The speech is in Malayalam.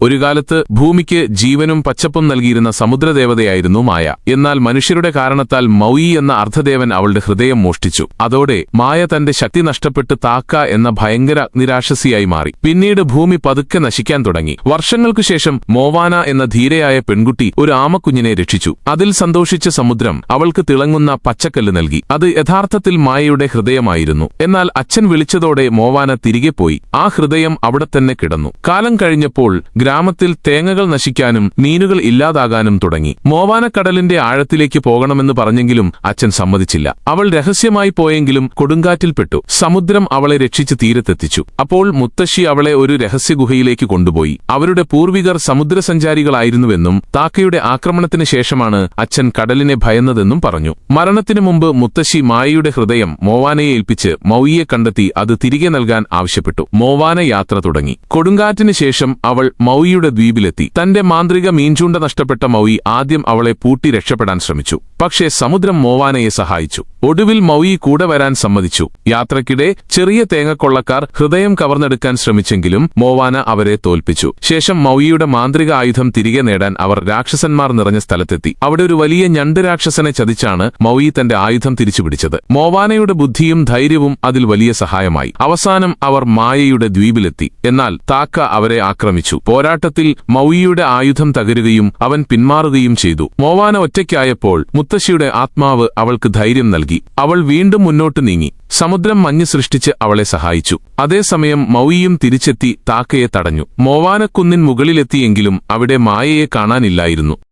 ഒരു കാലത്ത് ഭൂമിക്ക് ജീവനും പച്ചപ്പും നൽകിയിരുന്ന സമുദ്രദേവതയായിരുന്നു മായ. എന്നാൽ മനുഷ്യരുടെ കാരണത്താൽ മൗയി എന്ന അർദ്ധദേവൻ അവളുടെ ഹൃദയം മോഷ്ടിച്ചു. അതോടെ മായ തന്റെ ശക്തി നഷ്ടപ്പെട്ട് താക്ക എന്ന ഭയങ്കര അഗ്നിരാക്ഷസിയായി മാറി. പിന്നീട് ഭൂമി പതുക്കെ നശിക്കാൻ തുടങ്ങി. വർഷങ്ങൾക്കുശേഷം മോവാന എന്ന ധീരയായ പെൺകുട്ടി ഒരു ആമക്കുഞ്ഞിനെ രക്ഷിച്ചു. അതിൽ സന്തോഷിച്ച സമുദ്രം അവൾക്ക് തിളങ്ങുന്ന പച്ചക്കല്ല് നൽകി. അത് യഥാർത്ഥത്തിൽ മായയുടെ ഹൃദയമായിരുന്നു. എന്നാൽ അച്ഛൻ വിളിച്ചതോടെ മോവാന തിരികെ പോയി. ആ ഹൃദയം അവിടെ തന്നെ കിടന്നു. കാലം കഴിഞ്ഞപ്പോൾ ഗ്രാമത്തിൽ തേങ്ങകൾ നശിക്കാനും മീനുകൾ ഇല്ലാതാകാനും തുടങ്ങി. മോവാന കടലിന്റെ ആഴത്തിലേക്ക് പോകണമെന്ന് പറഞ്ഞെങ്കിലും അച്ഛൻ സമ്മതിച്ചില്ല. അവൾ രഹസ്യമായി പോയെങ്കിലും കൊടുങ്കാറ്റിൽപ്പെട്ടു. സമുദ്രം അവളെ രക്ഷിച്ച് തീരത്തെത്തിച്ചു. അപ്പോൾ മുത്തശ്ശി അവളെ ഒരു രഹസ്യഗുഹയിലേക്ക് കൊണ്ടുപോയി. അവരുടെ പൂർവികർ സമുദ്രസഞ്ചാരികളായിരുന്നുവെന്നും താക്കയുടെ ആക്രമണത്തിന് ശേഷമാണ് അച്ഛൻ കടലിനെ ഭയന്നതെന്നും പറഞ്ഞു. മരണത്തിനു മുമ്പ് മുത്തശ്ശി മായയുടെ ഹൃദയം മോവാനയെ ഏൽപ്പിച്ച് മൗയിയെ കണ്ടെത്തി അത് തിരികെ നൽകാൻ ആവശ്യപ്പെട്ടു. മോവാന യാത്ര തുടങ്ങി. കൊടുങ്കാറ്റിന് ശേഷം അവൾ മൗയിയുടെ ദ്വീപിലെത്തി. തന്റെ മാന്ത്രിക മീൻചൂണ്ട നഷ്ടപ്പെട്ട മൗയി ആദ്യം അവളെ പൂട്ടി രക്ഷപ്പെടാൻ ശ്രമിച്ചു. പക്ഷേ സമുദ്രം മോവാനയെ സഹായിച്ചു. ഒടുവിൽ മൗയി കൂടെ വരാൻ സമ്മതിച്ചു. യാത്രക്കിടെ ചെറിയ തേങ്ങക്കൊള്ളക്കാർ ഹൃദയം കവർന്നെടുക്കാൻ ശ്രമിച്ചെങ്കിലും മോവാന അവരെ തോൽപ്പിച്ചു. ശേഷം മൗയിയുടെ മാന്ത്രിക ആയുധം തിരികെ നേടാൻ അവർ രാക്ഷസന്മാർ നിറഞ്ഞ സ്ഥലത്തെത്തി. അവിടെ ഒരു വലിയ ഞണ്ട് രാക്ഷസനെ ചതിച്ചാണ് മൗയി തന്റെ ആയുധം തിരിച്ചുപിടിച്ചത്. മോവാനയുടെ ബുദ്ധിയും ധൈര്യവും അതിൽ വലിയ സഹായമായി. അവസാനം അവർ മായയുടെ ദ്വീപിലെത്തി. എന്നാൽ താക്ക അവരെ ആക്രമിച്ചു. പോരാട്ടത്തിൽ മൗയിയുടെ ആയുധം തകരുകയും അവൻ പിന്മാറുകയും ചെയ്തു. മോവാന ഒറ്റയ്ക്കായപ്പോൾ മുത്തശ്ശിയുടെ ആത്മാവ് അവൾക്ക് ധൈര്യം നൽകി. അവൾ വീണ്ടും മുന്നോട്ട് നീങ്ങി. സമുദ്രം മഞ്ഞ് സൃഷ്ടിച്ച് അവളെ സഹായിച്ചു. അതേസമയം മൗയിയും തിരിച്ചെത്തി താക്കയെ തടഞ്ഞു. മോവാനക്കുന്നിൻ മുകളിലെത്തിയെങ്കിലും അവിടെ മായയെ കാണാനില്ലായിരുന്നു.